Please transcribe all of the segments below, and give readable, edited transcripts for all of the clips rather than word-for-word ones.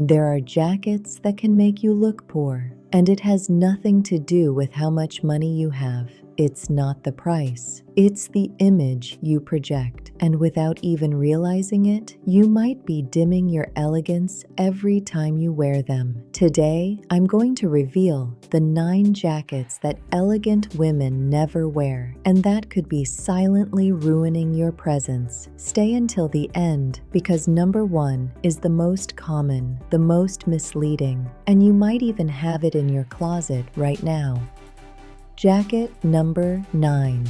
There are jackets that can make you look poor, and it has nothing to do with how much money you have. It's not the price, it's the image you project. And without even realizing it, you might be dimming your elegance every time you wear them. Today, I'm going to reveal the 9 jackets that elegant women never wear, and that could be silently ruining your presence. Stay until the end, because number 1 is the most common, the most misleading, and you might even have it in your closet right now. Jacket number 9.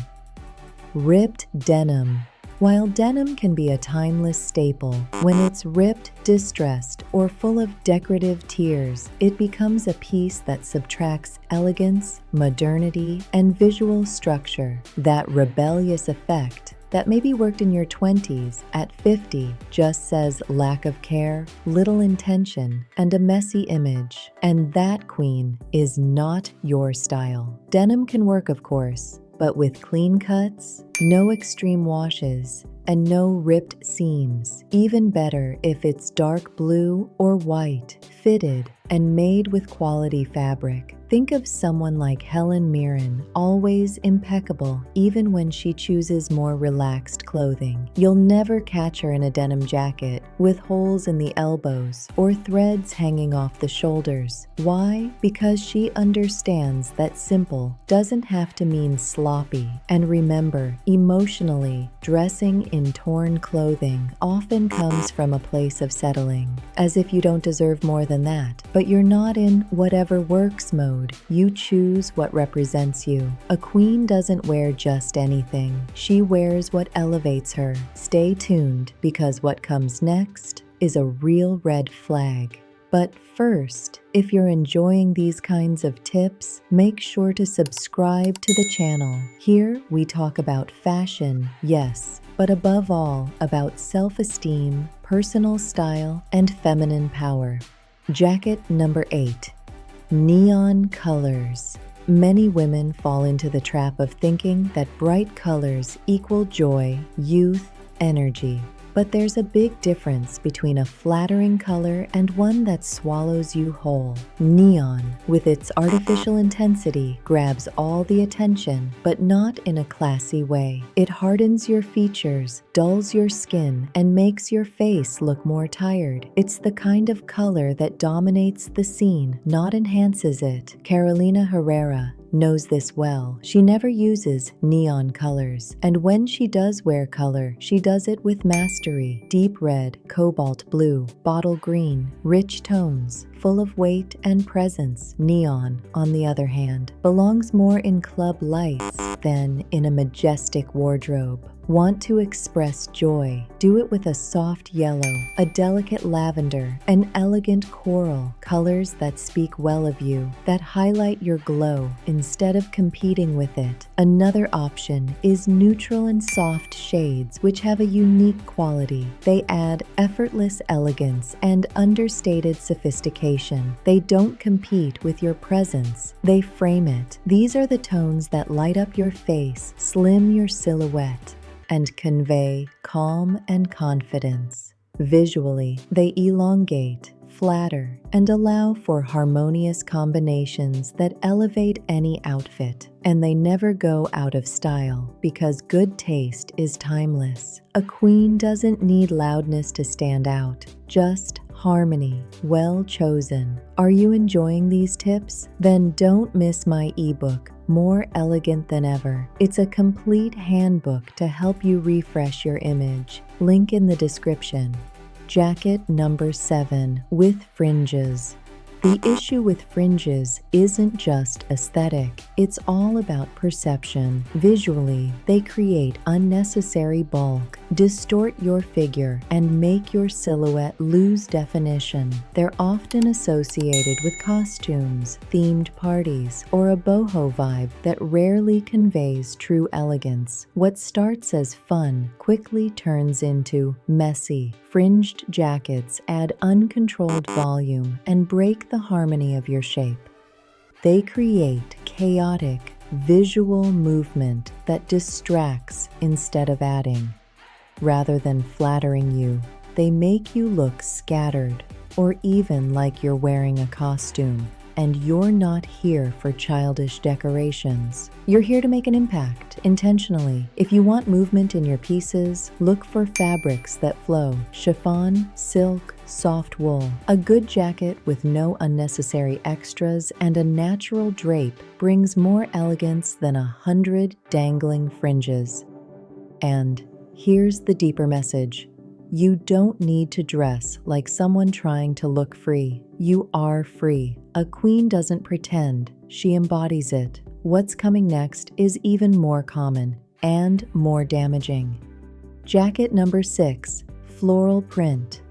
Ripped denim. While denim can be a timeless staple, when it's ripped, distressed, or full of decorative tears, it becomes a piece that subtracts elegance, modernity, and visual structure. That rebellious effect that maybe worked in your 20s, at 50, just says lack of care, little intention, and a messy image. And that, queen, is not your style. Denim can work, of course, but with clean cuts, no extreme washes, and no ripped seams. Even better if it's dark blue or white, fitted, and made with quality fabric. Think of someone like Helen Mirren, always impeccable even when she chooses more relaxed clothing. You'll never catch her in a denim jacket with holes in the elbows or threads hanging off the shoulders. Why? Because she understands that simple doesn't have to mean sloppy. And remember, emotionally, dressing in torn clothing often comes from a place of settling, as if you don't deserve more than that. But you're not in whatever works mode. You choose what represents you. A queen doesn't wear just anything. She wears what elevates her. Stay tuned, because what comes next is a real red flag. But first, if you're enjoying these kinds of tips, make sure to subscribe to the channel. Here we talk about fashion, yes, but above all, about self-esteem, personal style, and feminine power. Jacket number 8. Neon colors. Many women fall into the trap of thinking that bright colors equal joy, youth, energy. But there's a big difference between a flattering color and one that swallows you whole. Neon, with its artificial intensity, grabs all the attention, but not in a classy way. It hardens your features, dulls your skin, and makes your face look more tired. It's the kind of color that dominates the scene, not enhances it. Carolina Herrera knows this well. She never uses neon colors, and when she does wear color, she does it with mastery. Deep red, cobalt blue, bottle green, rich tones, full of weight and presence. Neon, on the other hand, belongs more in club lights than in a majestic wardrobe. Want to express joy? Do it with a soft yellow, a delicate lavender, an elegant coral, colors that speak well of you, that highlight your glow instead of competing with it. Another option is neutral and soft shades, which have a unique quality. They add effortless elegance and understated sophistication. They don't compete with your presence, they frame it. These are the tones that light up your face, slim your silhouette, and convey calm and confidence. Visually, they elongate, flatter, and allow for harmonious combinations that elevate any outfit. And they never go out of style, because good taste is timeless. A queen doesn't need loudness to stand out, just harmony, well chosen. Are you enjoying these tips? Then don't miss my ebook, More Elegant Than Ever. It's a complete handbook to help you refresh your image. Link in the description. Jacket number 7, with fringes. The issue with fringes isn't just aesthetic, it's all about perception. Visually, they create unnecessary bulk, distort your figure, and make your silhouette lose definition. They're often associated with costumes, themed parties, or a boho vibe that rarely conveys true elegance. What starts as fun quickly turns into messy. Fringed jackets add uncontrolled volume and break the harmony of your shape. They create chaotic, visual movement that distracts instead of adding. Rather than flattering you, they make you look scattered, or even like you're wearing a costume. And you're not here for childish decorations. You're here to make an impact, intentionally. If you want movement in your pieces, look for fabrics that flow: chiffon, silk, soft wool. A good jacket with no unnecessary extras and a natural drape brings more elegance than 100 dangling fringes. And here's the deeper message. You don't need to dress like someone trying to look free. You are free. A queen doesn't pretend, she embodies it. What's coming next is even more common and more damaging. Jacket number 6, floral print.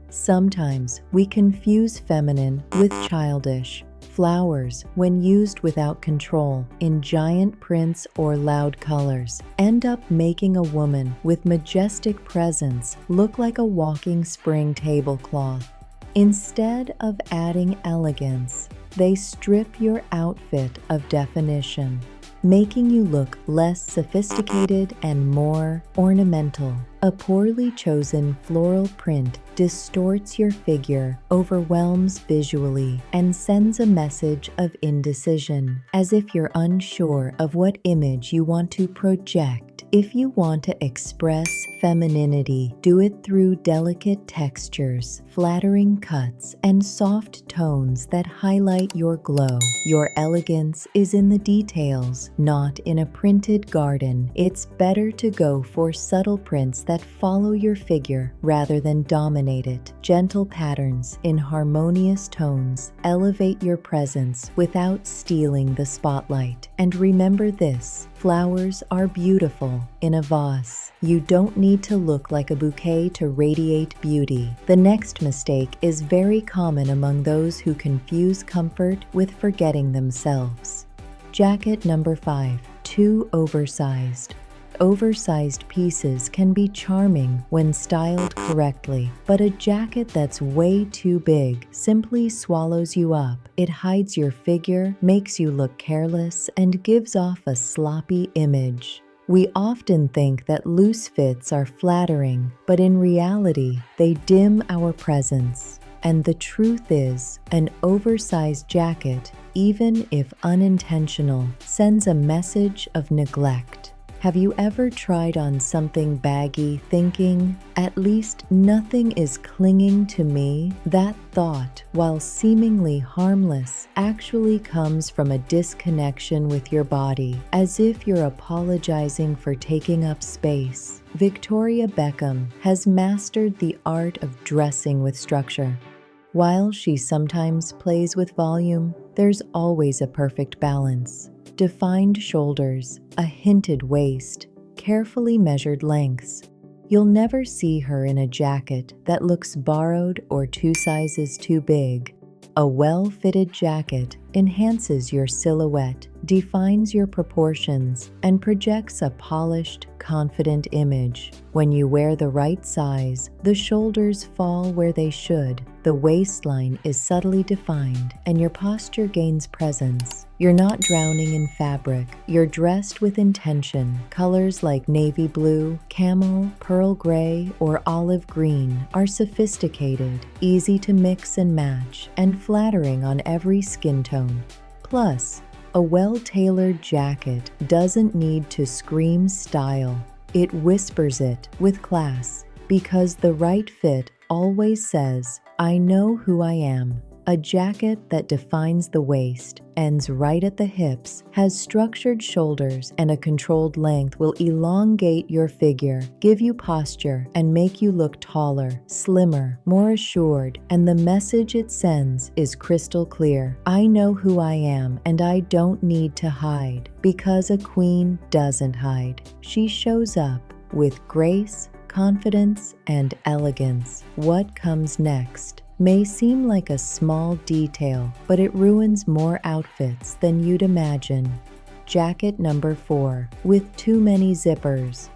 Sometimes we confuse feminine with childish. Flowers, when used without control, in giant prints or loud colors, end up making a woman with majestic presence look like a walking spring tablecloth. Instead of adding elegance, they strip your outfit of definition, making you look less sophisticated and more ornamental. A poorly chosen floral print distorts your figure, overwhelms visually, and sends a message of indecision, as if you're unsure of what image you want to project. If you want to express femininity, do it through delicate textures, flattering cuts, and soft tones that highlight your glow. Your elegance is in the details, not in a printed garden. It's better to go for subtle prints that follow your figure rather than dominate it. Gentle patterns in harmonious tones elevate your presence without stealing the spotlight. And remember this: flowers are beautiful in a vase. You don't need to look like a bouquet to radiate beauty. The next mistake is very common among those who confuse comfort with forgetting themselves. Jacket number 5, too oversized. Oversized pieces can be charming when styled correctly, but a jacket that's way too big simply swallows you up. It hides your figure, makes you look careless, and gives off a sloppy image. We often think that loose fits are flattering, but in reality, they dim our presence. And the truth is, an oversized jacket, even if unintentional, sends a message of neglect. Have you ever tried on something baggy thinking, "At least nothing is clinging to me"? That thought, while seemingly harmless, actually comes from a disconnection with your body, as if you're apologizing for taking up space. Victoria Beckham has mastered the art of dressing with structure. While she sometimes plays with volume, there's always a perfect balance. Defined shoulders, a hinted waist, carefully measured lengths. You'll never see her in a jacket that looks borrowed or 2 sizes too big. A well-fitted jacket enhances your silhouette, defines your proportions, and projects a polished, confident image. When you wear the right size, the shoulders fall where they should, the waistline is subtly defined, and your posture gains presence. You're not drowning in fabric, you're dressed with intention. Colors like navy blue, camel, pearl gray, or olive green are sophisticated, easy to mix and match, and flattering on every skin tone. Plus, a well-tailored jacket doesn't need to scream style. It whispers it with class, because the right fit always says, "I know who I am." A jacket that defines the waist, ends right at the hips, has structured shoulders, and a controlled length will elongate your figure, give you posture, and make you look taller, slimmer, more assured. And the message it sends is crystal clear. I know who I am, and I don't need to hide. Because a queen doesn't hide. She shows up with grace, confidence, and elegance. What comes next may seem like a small detail, but it ruins more outfits than you'd imagine. Jacket number 4, with too many zippers.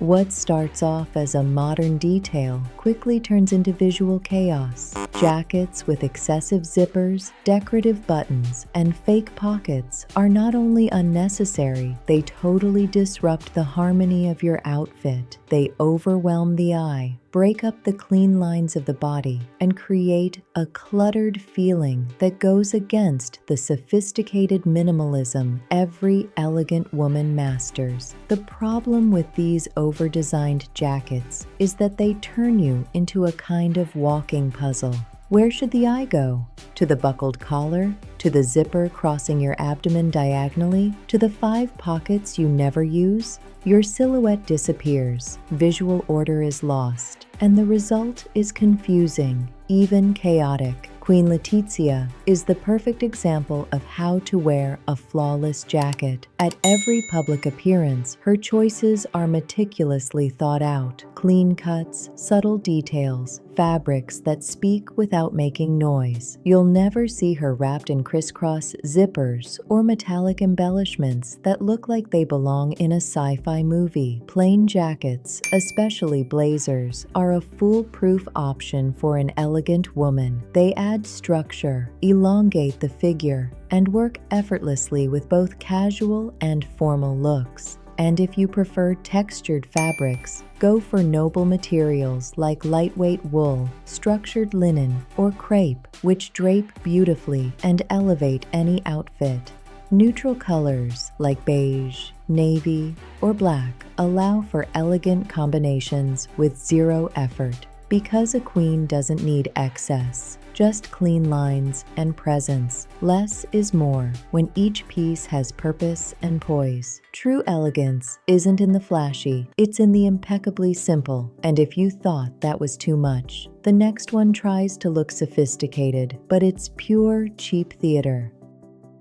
What starts off as a modern detail quickly turns into visual chaos. Jackets with excessive zippers, decorative buttons, and fake pockets are not only unnecessary, they totally disrupt the harmony of your outfit. They overwhelm the eye, break up the clean lines of the body, and create a cluttered feeling that goes against the sophisticated minimalism every elegant woman masters. The problem with these over-designed jackets is that they turn you into a kind of walking puzzle. Where should the eye go? To the buckled collar? To the zipper crossing your abdomen diagonally? To the 5 pockets you never use? Your silhouette disappears, visual order is lost, and the result is confusing, even chaotic. Queen Letizia is the perfect example of how to wear a flawless jacket. At every public appearance, her choices are meticulously thought out. Clean cuts, subtle details, fabrics that speak without making noise. You'll never see her wrapped in crisscross zippers or metallic embellishments that look like they belong in a sci-fi movie. Plain jackets, especially blazers, are a foolproof option for an elegant woman. They add structure, elongate the figure, and work effortlessly with both casual and formal looks. And if you prefer textured fabrics, go for noble materials like lightweight wool, structured linen, or crepe, which drape beautifully and elevate any outfit. Neutral colors like beige, navy, or black allow for elegant combinations with zero effort. Because a queen doesn't need excess, just clean lines and presence. Less is more when each piece has purpose and poise. True elegance isn't in the flashy, it's in the impeccably simple. And if you thought that was too much, the next one tries to look sophisticated, but it's pure, cheap theater.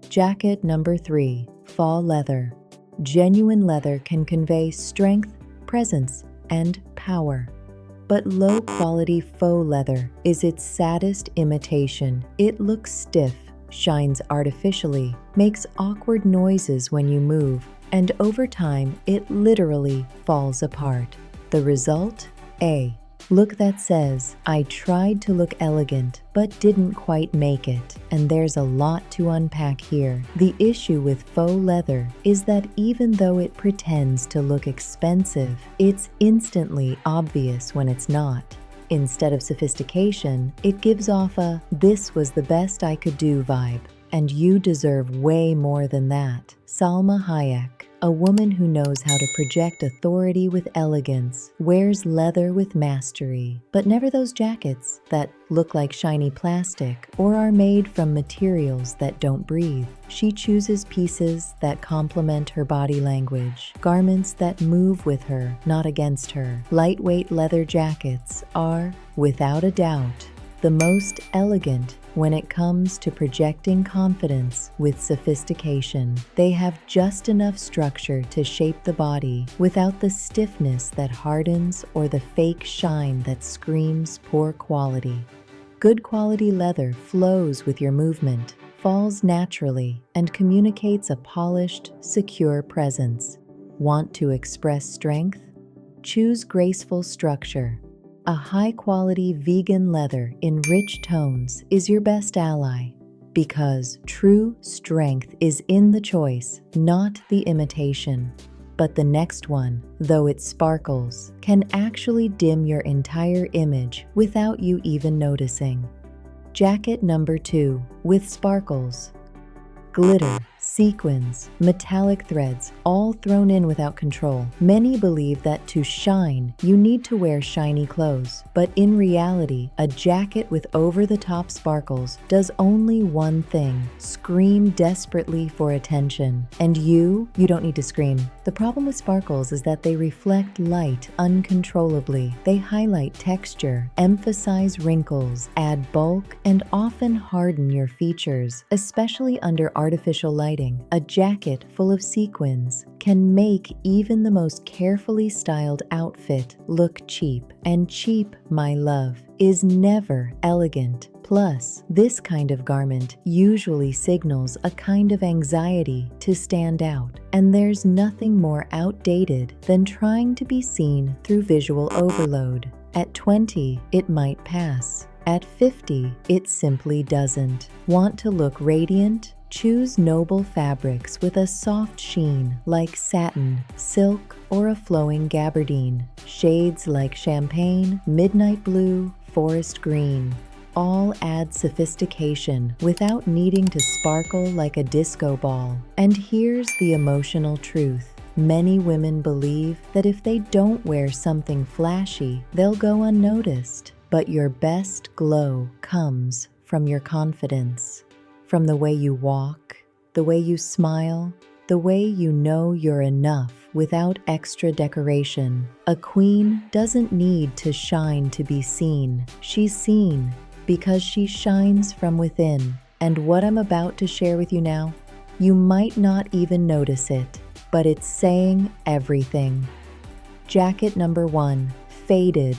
Jacket number 3, faux leather. Genuine leather can convey strength, presence, and power. But low-quality faux leather is its saddest imitation. It looks stiff, shines artificially, makes awkward noises when you move, and over time, it literally falls apart. The result? A look that says, "I tried to look elegant, but didn't quite make it." And there's a lot to unpack here. The issue with faux leather is that even though it pretends to look expensive, it's instantly obvious when it's not. Instead of sophistication, it gives off a "this was the best I could do" vibe. And you deserve way more than that. Salma Hayek, a woman who knows how to project authority with elegance, wears leather with mastery, but never those jackets that look like shiny plastic or are made from materials that don't breathe. She chooses pieces that complement her body language, garments that move with her, not against her. Lightweight leather jackets are, without a doubt, the most elegant when it comes to projecting confidence with sophistication. They have just enough structure to shape the body without the stiffness that hardens or the fake shine that screams poor quality. Good quality leather flows with your movement, falls naturally, and communicates a polished, secure presence. Want to express strength? Choose graceful structure. A high-quality vegan leather in rich tones is your best ally, because true strength is in the choice, not the imitation. But the next one, though it sparkles, can actually dim your entire image without you even noticing. Jacket number 2, with sparkles. Glitter, sequins, metallic threads, all thrown in without control. Many believe that to shine, you need to wear shiny clothes. But in reality, a jacket with over-the-top sparkles does only one thing: scream desperately for attention. And you don't need to scream. The problem with sparkles is that they reflect light uncontrollably. They highlight texture, emphasize wrinkles, add bulk, and often harden your features, especially under artificial lighting. A jacket full of sequins can make even the most carefully styled outfit look cheap. And cheap, my love, is never elegant. Plus, this kind of garment usually signals a kind of anxiety to stand out. And there's nothing more outdated than trying to be seen through visual overload. At 20, it might pass. At 50, it simply doesn't. Want to look radiant? Choose noble fabrics with a soft sheen like satin, silk, or a flowing gabardine. Shades like champagne, midnight blue, forest green all add sophistication without needing to sparkle like a disco ball. And here's the emotional truth. Many women believe that if they don't wear something flashy, they'll go unnoticed. But your best glow comes from your confidence. From the way you walk, the way you smile, the way you know you're enough without extra decoration. A queen doesn't need to shine to be seen. She's seen because she shines from within. And what I'm about to share with you now, you might not even notice it, but it's saying everything. Jacket number 1, faded.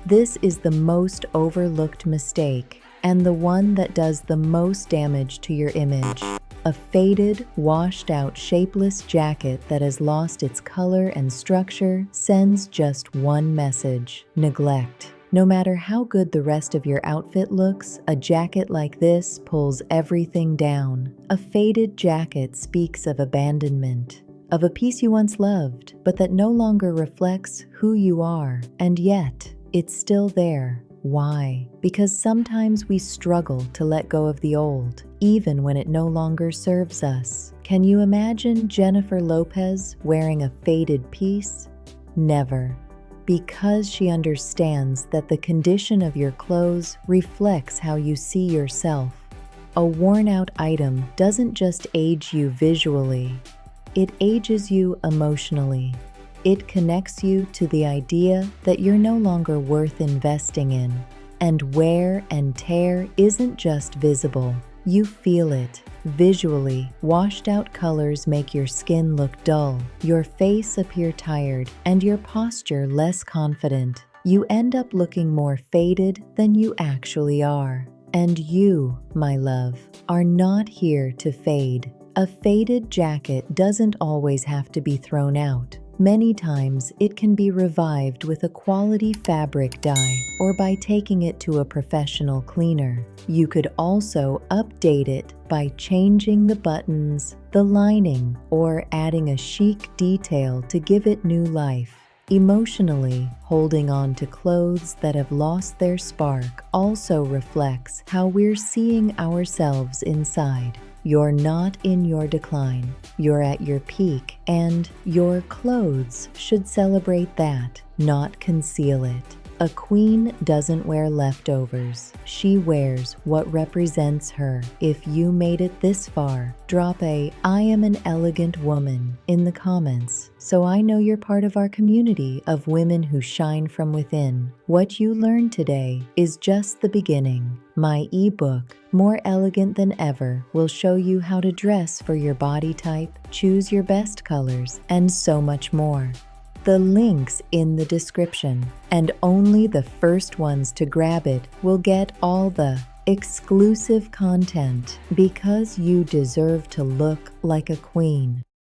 This is the most overlooked mistake and the one that does the most damage to your image. A faded, washed-out, shapeless jacket that has lost its color and structure sends just one message: neglect. No matter how good the rest of your outfit looks, a jacket like this pulls everything down. A faded jacket speaks of abandonment, of a piece you once loved, but that no longer reflects who you are. And yet, it's still there. Why? Because sometimes we struggle to let go of the old, even when it no longer serves us. Can you imagine Jennifer Lopez wearing a faded piece? Never. Because she understands that the condition of your clothes reflects how you see yourself. A worn-out item doesn't just age you visually, it ages you emotionally. It connects you to the idea that you're no longer worth investing in. And wear and tear isn't just visible, you feel it. Visually, washed-out colors make your skin look dull, your face appear tired, and your posture less confident. You end up looking more faded than you actually are. And you, my love, are not here to fade. A faded jacket doesn't always have to be thrown out. Many times, it can be revived with a quality fabric dye or by taking it to a professional cleaner. You could also update it by changing the buttons, the lining, or adding a chic detail to give it new life. Emotionally, holding on to clothes that have lost their spark also reflects how we're seeing ourselves inside. You're not in your decline, you're at your peak, and your clothes should celebrate that, not conceal it. A queen doesn't wear leftovers, she wears what represents her. If you made it this far, drop a "I am an elegant woman" in the comments, so I know you're part of our community of women who shine from within. What you learned today is just the beginning. My ebook, More Elegant Than Ever, will show you how to dress for your body type, choose your best colors, and so much more. The link's in the description, and only the first ones to grab it will get all the exclusive content because you deserve to look like a queen.